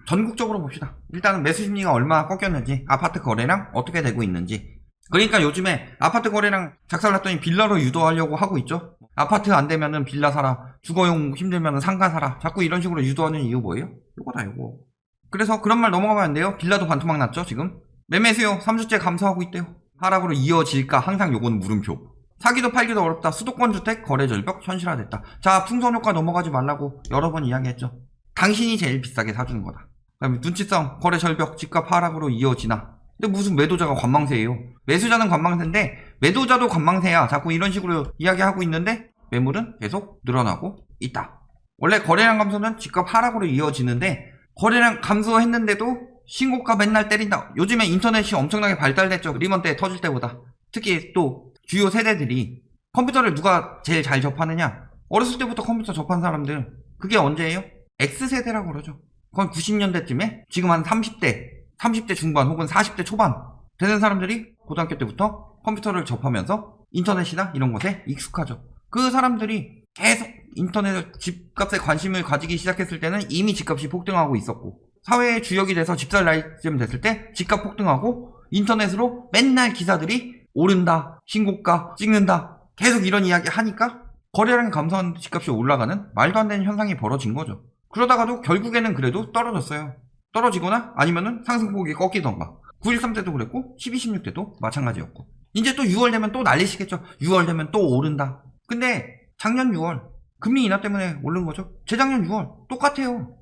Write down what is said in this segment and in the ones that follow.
전국적으로 봅시다. 일단은 매수 심리가 얼마나 꺾였는지, 아파트 거래량 어떻게 되고 있는지. 그러니까 요즘에 아파트 거래량 작살났더니 빌라로 유도하려고 하고 있죠. 아파트 안 되면은 빌라 사라, 주거용 힘들면은 상가 사라, 자꾸 이런 식으로 유도하는 이유 뭐예요? 요거다 요거. 그래서 그런 말 넘어가면 안 돼요. 빌라도 반토막 났죠 지금. 매매 수요 3주째 감소하고 있대요. 하락으로 이어질까 항상 요건 물음표. 사기도 팔기도 어렵다. 수도권 주택 거래 절벽 현실화됐다. 자, 풍선 효과 넘어가지 말라고 여러 번 이야기했죠. 당신이 제일 비싸게 사주는 거다. 그다음에 눈치싸움, 거래 절벽, 집값 하락으로 이어지나. 근데 무슨 매도자가 관망세예요. 매수자는 관망세인데 매도자도 관망세야. 자꾸 이런 식으로 이야기하고 있는데 매물은 계속 늘어나고 있다. 원래 거래량 감소는 집값 하락으로 이어지는데 거래량 감소했는데도 신고가 맨날 때린다. 요즘에 인터넷이 엄청나게 발달됐죠. 리먼 때 터질 때보다. 특히 또 주요 세대들이 컴퓨터를 누가 제일 잘 접하느냐. 어렸을 때부터 컴퓨터 접한 사람들. 그게 언제예요? X세대라고 그러죠. 거의 90년대쯤에 지금 한 30대 중반 혹은 40대 초반 되는 사람들이 고등학교 때부터 컴퓨터를 접하면서 인터넷이나 이런 것에 익숙하죠. 그 사람들이 계속 인터넷 집값에 관심을 가지기 시작했을 때는 이미 집값이 폭등하고 있었고, 사회의 주역이 돼서 집살 나이쯤 됐을 때 집값 폭등하고 인터넷으로 맨날 기사들이 오른다, 신고가 찍는다, 계속 이런 이야기 하니까 거래량이 감소하는데 집값이 올라가는 말도 안 되는 현상이 벌어진 거죠. 그러다가도 결국에는 그래도 떨어졌어요. 떨어지거나 아니면은 상승폭이 꺾이던가. 9.13 때도 그랬고 12.16 때도 마찬가지였고. 이제 또 6월 되면 또 난리시겠죠. 6월 되면 또 오른다. 근데 작년 6월 금리 인하 때문에 오른 거죠. 재작년 6월 똑같아요.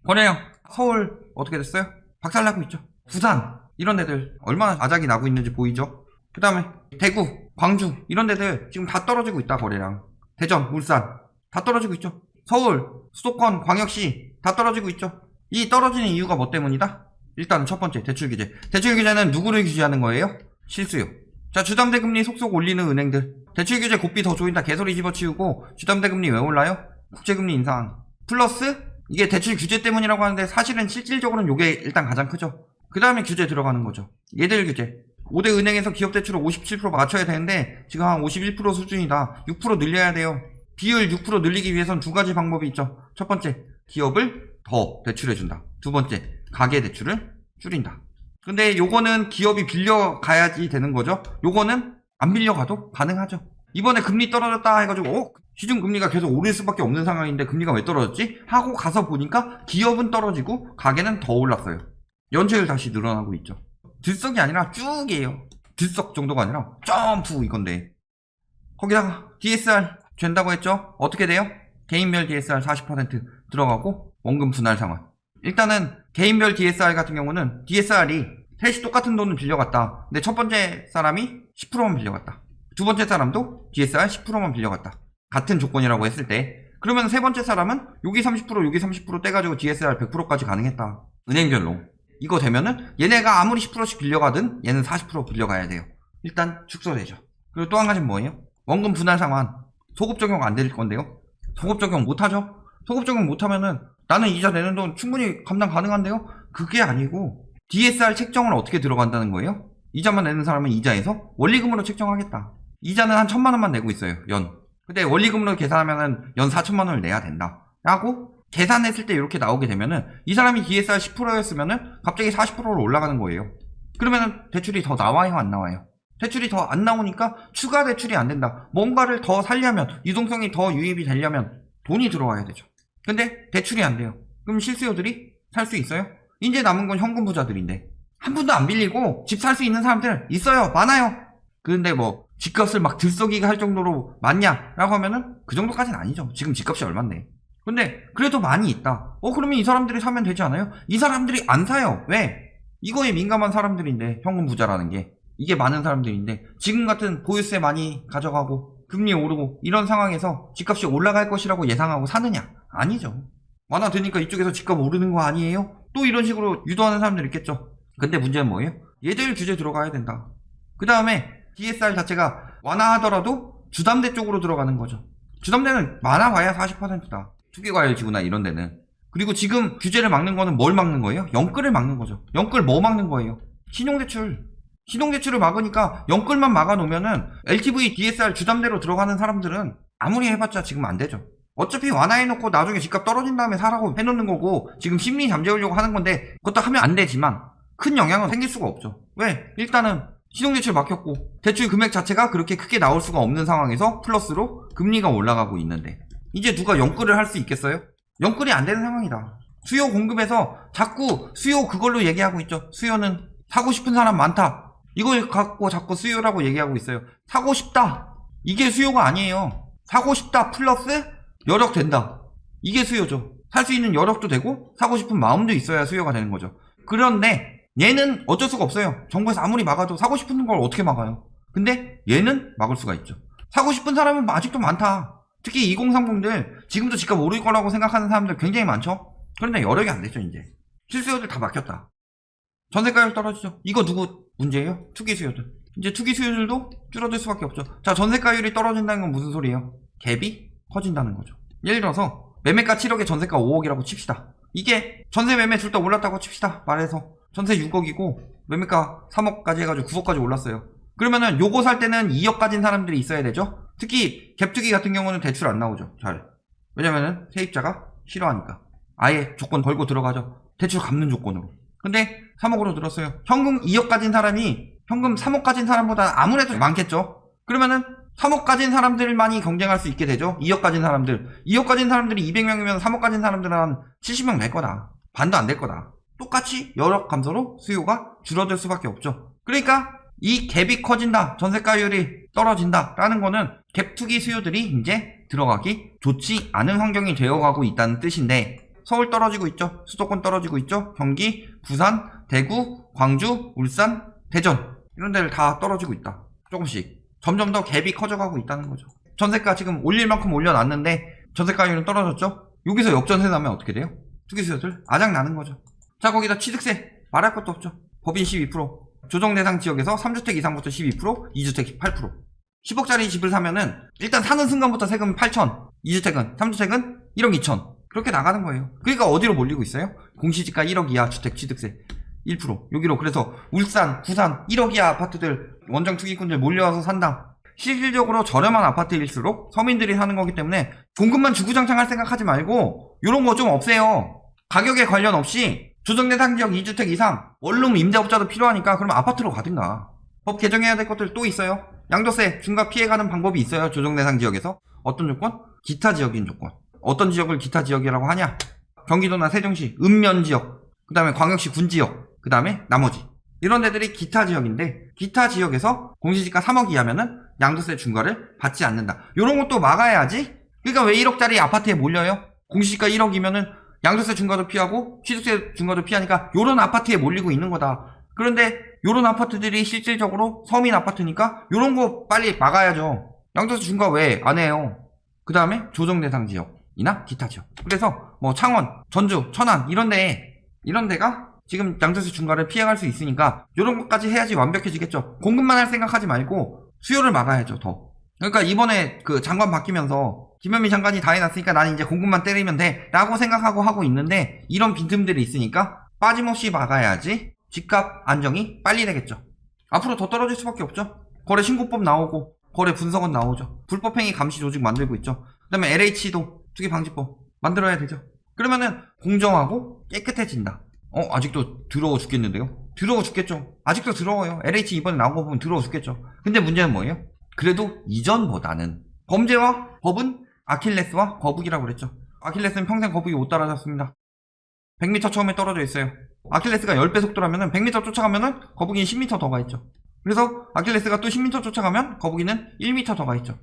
거래량 서울 어떻게 됐어요? 박살나고 있죠. 부산 이런 데들 얼마나 아작이 나고 있는지 보이죠. 그 다음에 대구, 광주 이런 데들 지금 다 떨어지고 있다. 거래량. 대전, 울산 다 떨어지고 있죠. 서울, 수도권, 광역시 다 떨어지고 있죠. 이 떨어지는 이유가 뭐 때문이다? 일단 첫 번째 대출 규제. 대출 규제는 누구를 규제하는 거예요? 실수요. 자, 주담대 금리 속속 올리는 은행들. 대출 규제 곱비 더 조인다 개소리 집어치우고 주담대 금리 왜 올라요? 국제금리 인상. 플러스 이게 대출 규제 때문이라고 하는데 사실은 실질적으로는 이게 일단 가장 크죠. 그 다음에 규제 들어가는 거죠. 얘들 규제. 5대 은행에서 기업 대출을 57% 맞춰야 되는데 지금 한 51% 수준이다. 6% 늘려야 돼요. 비율 6% 늘리기 위해선 두 가지 방법이 있죠. 첫 번째, 기업을 더 대출해준다. 두 번째, 가계 대출을 줄인다. 근데 요거는 기업이 빌려가야지 되는 거죠. 요거는 안 빌려가도 가능하죠. 이번에 금리 떨어졌다 해가지고 시중금리가 계속 오를 수밖에 없는 상황인데 금리가 왜 떨어졌지? 하고 가서 보니까 기업은 떨어지고 가계는 더 올랐어요. 연체율 다시 늘어나고 있죠. 들썩이 아니라 쭉이에요. 들썩 정도가 아니라 점프 이건데. 거기다가 DSR 된다고 했죠? 어떻게 돼요? 개인별 DSR 40% 들어가고 원금 분할 상환. 일단은 개인별 DSR 같은 경우는 DSR이 셋이 똑같은 돈을 빌려갔다. 근데 첫 번째 사람이 10%만 빌려갔다. 두 번째 사람도 DSR 10%만 빌려갔다. 같은 조건이라고 했을 때. 그러면 세 번째 사람은 여기 30% 여기 30% 떼가지고 DSR 100%까지 가능했다. 은행별로. 이거 되면은 얘네가 아무리 10%씩 빌려가든 얘는 40% 빌려가야 돼요. 일단 축소되죠. 그리고 또 한 가지는 뭐예요? 원금 분할 상환. 소급 적용 안 될 건데요. 소급 적용 못하죠? 소급 적용 못하면은 나는 이자 내는 돈 충분히 감당 가능한데요? 그게 아니고 DSR 책정을 어떻게 들어간다는 거예요? 이자만 내는 사람은 이자에서 원리금으로 책정하겠다. 이자는 한 1,000만 원만 내고 있어요. 연. 근데 원리금으로 계산하면은 연 4천만 원을 내야 된다. 라고 계산했을 때 이렇게 나오게 되면은 이 사람이 DSR 10%였으면은 갑자기 40%로 올라가는 거예요. 그러면은 대출이 더 나와요, 안 나와요? 대출이 더 안 나오니까 추가 대출이 안 된다. 뭔가를 더 살려면, 유동성이 더 유입이 되려면 돈이 들어와야 되죠. 근데 대출이 안 돼요. 그럼 실수요들이 살 수 있어요? 이제 남은 건 현금 부자들인데 한 푼도 안 빌리고 집 살 수 있는 사람들 있어요. 많아요. 근데 뭐 집값을 막 들썩이게 할 정도로 많냐? 라고 하면은 그 정도까지는 아니죠. 지금 집값이 얼만데. 근데 그래도 많이 있다. 그러면 이 사람들이 사면 되지 않아요? 이 사람들이 안 사요. 왜? 이거에 민감한 사람들인데, 현금 부자라는 게. 이게 많은 사람들인데 지금 같은 보유세 많이 가져가고 금리 오르고 이런 상황에서 집값이 올라갈 것이라고 예상하고 사느냐? 아니죠. 완화되니까 이쪽에서 집값 오르는 거 아니에요? 또 이런 식으로 유도하는 사람들 있겠죠. 근데 문제는 뭐예요? 얘들 규제 들어가야 된다. 그 다음에 DSR 자체가 완화하더라도 주담대 쪽으로 들어가는 거죠. 주담대는 많아봐야 40%다. 투기과열지구나 이런 데는. 그리고 지금 규제를 막는 거는 뭘 막는 거예요? 영끌을 막는 거죠. 영끌 뭐 막는 거예요? 신용대출을 막으니까 영끌만 막아놓으면은 LTV, DSR 주담대로 들어가는 사람들은 아무리 해봤자 지금 안 되죠. 어차피 완화해놓고 나중에 집값 떨어진 다음에 사라고 해놓는 거고 지금 심리 잠재우려고 하는 건데 그것도 하면 안 되지만 큰 영향은 생길 수가 없죠. 왜? 일단은 신용대출 막혔고 대출 금액 자체가 그렇게 크게 나올 수가 없는 상황에서 플러스로 금리가 올라가고 있는데 이제 누가 영끌을 할 수 있겠어요? 영끌이 안 되는 상황이다. 수요 공급에서 자꾸 수요 그걸로 얘기하고 있죠. 수요는 사고 싶은 사람 많다. 이걸 갖고 자꾸 수요라고 얘기하고 있어요. 사고 싶다. 이게 수요가 아니에요. 사고 싶다 플러스 여력 된다. 이게 수요죠. 살 수 있는 여력도 되고 사고 싶은 마음도 있어야 수요가 되는 거죠. 그런데 얘는 어쩔 수가 없어요. 정부에서 아무리 막아도 사고 싶은 걸 어떻게 막아요? 근데 얘는 막을 수가 있죠. 사고 싶은 사람은 아직도 많다. 특히 2030들 지금도 집값 오를 거라고 생각하는 사람들 굉장히 많죠. 그런데 여력이 안 되죠. 이제 실수요들 다 막혔다. 전세가율 떨어지죠. 이거 누구 문제예요? 투기 수요들. 이제 투기 수요들도 줄어들 수밖에 없죠. 자, 전세가율이 떨어진다는 건 무슨 소리예요? 갭이 커진다는 거죠. 예를 들어서 매매가 7억에 전세가 5억이라고 칩시다. 이게 전세 매매 둘 다 올랐다고 칩시다. 말해서 전세 6억이고 매매가 3억까지 해가지고 9억까지 올랐어요. 그러면은 요거 살 때는 2억 가진 사람들이 있어야 되죠. 특히 갭투기 같은 경우는 대출 안 나오죠. 잘. 왜냐면은 세입자가 싫어하니까 아예 조건 걸고 들어가죠. 대출 갚는 조건으로. 근데 3억으로 들었어요. 현금 2억 가진 사람이 현금 3억 가진 사람보다 아무래도 많겠죠. 그러면은 3억 가진 사람들만이 경쟁할 수 있게 되죠. 2억 가진 사람들. 2억 가진 사람들이 200명이면 3억 가진 사람들은 한 70명 될 거다. 반도 안 될 거다. 똑같이 여력 감소로 수요가 줄어들 수밖에 없죠. 그러니까 이 갭이 커진다. 전세가율이 떨어진다. 라는 거는 갭투기 수요들이 이제 들어가기 좋지 않은 환경이 되어가고 있다는 뜻인데 서울 떨어지고 있죠. 수도권 떨어지고 있죠. 경기, 부산, 대구, 광주, 울산, 대전 이런 데를 다 떨어지고 있다. 조금씩. 점점 더 갭이 커져가고 있다는 거죠. 전세가 지금 올릴 만큼 올려놨는데 전세가율은 떨어졌죠. 여기서 역전세 나면 어떻게 돼요? 투기 수요들 아작나는 거죠. 자, 거기다 취득세 말할 것도 없죠. 법인 12%, 조정 대상 지역에서 3주택 이상부터 12%, 2주택 8%. 10억짜리 집을 사면은 일단 사는 순간부터 세금 8천, 2주택은, 3주택은 1억 2천. 그렇게 나가는 거예요. 그러니까 어디로 몰리고 있어요? 공시지가 1억 이하 주택 취득세 1%. 여기로. 그래서 울산, 부산 1억 이하 아파트들 원정 투기꾼들 몰려와서 산다. 실질적으로 저렴한 아파트일수록 서민들이 사는 거기 때문에 공급만 주구장창 할 생각하지 말고 이런 거 좀 없애요. 가격에 관련 없이 조정대상 지역 2주택 이상 원룸 임대업자도 필요하니까 그럼 아파트로 가든가. 법 개정해야 될 것들 또 있어요. 양도세 중과 피해가는 방법이 있어요. 조정대상 지역에서. 어떤 조건? 기타 지역인 조건. 어떤 지역을 기타 지역이라고 하냐? 경기도나 세종시 읍면 지역, 그 다음에 광역시 군 지역, 그 다음에 나머지 이런 데들이 기타 지역인데 기타 지역에서 공시지가 3억 이하면은 양도세 중과를 받지 않는다. 이런 것도 막아야지. 그러니까 왜 1억짜리 아파트에 몰려요? 공시지가 1억이면은 양도세 중과도 피하고 취득세 중과도 피하니까 요런 아파트에 몰리고 있는 거다. 그런데 요런 아파트들이 실질적으로 서민 아파트니까 요런 거 빨리 막아야죠. 양도세 중과 왜 안 해요? 그 다음에 조정 대상 지역이나 기타 지역. 그래서 뭐 창원, 전주, 천안 이런 데가 지금 양도세 중과를 피해갈 수 있으니까 요런 것까지 해야지 완벽해지겠죠. 공급만 할 생각하지 말고 수요를 막아야죠. 더. 그러니까 이번에 그 장관 바뀌면서 김현미 장관이 다 해놨으니까 나는 이제 공급만 때리면 돼 라고 생각하고 하고 있는데 이런 빈틈들이 있으니까 빠짐없이 막아야지 집값 안정이 빨리 되겠죠. 앞으로 더 떨어질 수밖에 없죠. 거래 신고법 나오고 거래 분석은 나오죠. 불법행위 감시 조직 만들고 있죠. 그 다음에 LH도 투기방지법 만들어야 되죠. 그러면은 공정하고 깨끗해진다. 아직도 더러워 죽겠는데요? 더러워 죽겠죠. 아직도 더러워요. LH 이번에 나온 거 보면 더러워 죽겠죠. 근데 문제는 뭐예요? 그래도 이전보다는 범죄와 법은 아킬레스와 거북이라고 그랬죠. 아킬레스는 평생 거북이 못 따라잡습니다. 100m 처음에 떨어져 있어요. 아킬레스가 10배 속도라면 100m 쫓아가면 거북이는 10m 더 가 있죠. 그래서 아킬레스가 또 10m 쫓아가면 거북이는 1m 더 가 있죠.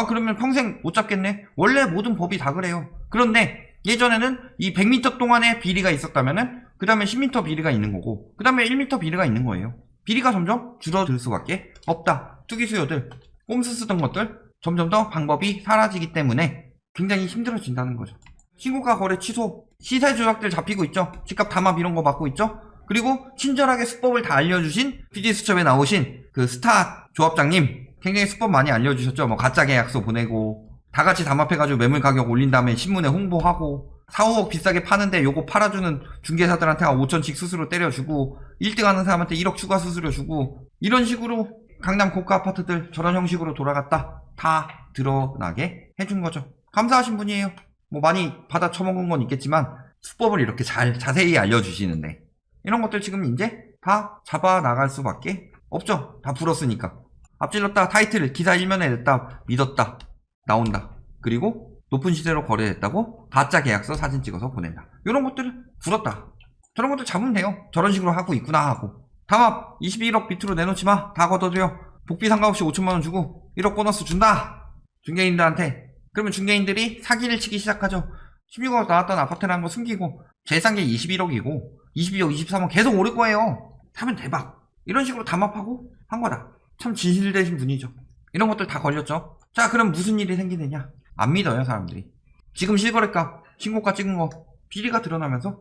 그러면 평생 못 잡겠네. 원래 모든 법이 다 그래요. 그런데 예전에는 이 100m 동안의 비리가 있었다면은 그 다음에 10m 비리가 있는 거고 그 다음에 1m 비리가 있는 거예요. 비리가 점점 줄어들 수밖에 없다. 투기 수요들, 꼼수 쓰던 것들 점점 더 방법이 사라지기 때문에 굉장히 힘들어진다는 거죠. 신고가 거래 취소, 시세 조작들 잡히고 있죠. 집값 담합 이런 거 받고 있죠. 그리고 친절하게 수법을 다 알려주신 PD수첩에 나오신 그 스타 조합장님 굉장히 수법 많이 알려주셨죠. 뭐 가짜 계약서 보내고 다 같이 담합해가지고 매물 가격 올린 다음에 신문에 홍보하고 4, 5억 비싸게 파는데 요거 팔아주는 중개사들한테 한 5천씩 수수료 때려주고 1등 하는 사람한테 1억 추가 수수료 주고 이런 식으로 강남 고가 아파트들 저런 형식으로 돌아갔다 다 드러나게 해준 거죠. 감사하신 분이에요. 뭐 많이 받아 처먹은 건 있겠지만 수법을 이렇게 자세히 알려주시는데 이런 것들 지금 이제 다 잡아 나갈 수밖에 없죠. 다 불었으니까. 앞질렀다, 타이틀 기사 1면에 냈다, 믿었다, 나온다. 그리고 높은 시세로 거래됐다고 가짜 계약서 사진 찍어서 보낸다. 이런 것들을 불었다. 저런 것들 잡으면 돼요. 저런 식으로 하고 있구나 하고. 담합 21억 비트로 내놓지 마. 다 걷어들여. 복비 상관없이 5천만원 주고 1억 보너스 준다. 중개인들한테. 그러면 중개인들이 사기를 치기 시작하죠. 16억 나왔던 아파트라는 거 숨기고 제일 싼 게 21억이고 22억, 23억 계속 오를 거예요. 사면 대박. 이런 식으로 담합하고 한 거다. 참 진실되신 분이죠. 이런 것들 다 걸렸죠. 자, 그럼 무슨 일이 생기느냐? 안 믿어요, 사람들이. 지금 실거래가, 신고가 찍은 거 비리가 드러나면서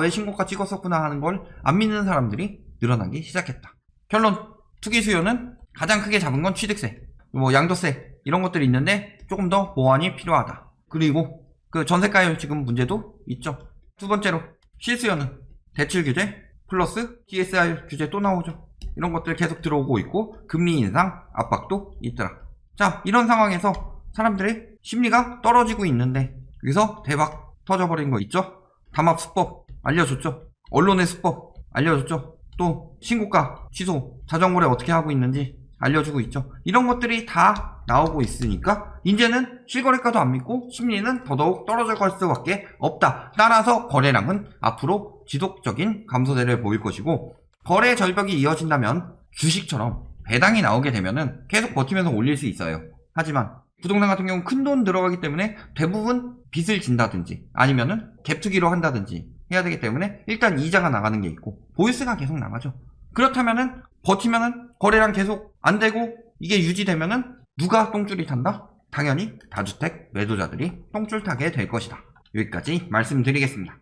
왜 신고가 찍었었구나 하는 걸 안 믿는 사람들이 늘어나기 시작했다. 결론, 투기 수요는 가장 크게 잡은 건 취득세, 뭐 양도세 이런 것들이 있는데 조금 더 보완이 필요하다. 그리고 그 전세가율 지금 문제도 있죠. 두 번째로 실수요는 대출 규제 플러스 DSR 규제 또 나오죠. 이런 것들 계속 들어오고 있고 금리 인상 압박도 있더라. 자, 이런 상황에서 사람들의 심리가 떨어지고 있는데 여기서 대박 터져버린 거 있죠. 담합 수법 알려줬죠. 언론의 수법 알려줬죠. 또 신고가 취소 자정거래 어떻게 하고 있는지 알려주고 있죠. 이런 것들이 다 나오고 있으니까 이제는 실거래가도 안 믿고 심리는 더더욱 떨어져 갈 수밖에 없다. 따라서 거래량은 앞으로 지속적인 감소세를 보일 것이고 거래 절벽이 이어진다면 주식처럼 배당이 나오게 되면은 계속 버티면서 올릴 수 있어요. 하지만 부동산 같은 경우는 큰돈 들어가기 때문에 대부분 빚을 진다든지 아니면은 갭투기로 한다든지 해야 되기 때문에 일단 이자가 나가는 게 있고 보유세가 계속 나가죠. 그렇다면은 버티면은 거래량 계속 안 되고 이게 유지되면은 누가 똥줄이 탄다? 당연히 다주택 매도자들이 똥줄 타게 될 것이다. 여기까지 말씀드리겠습니다.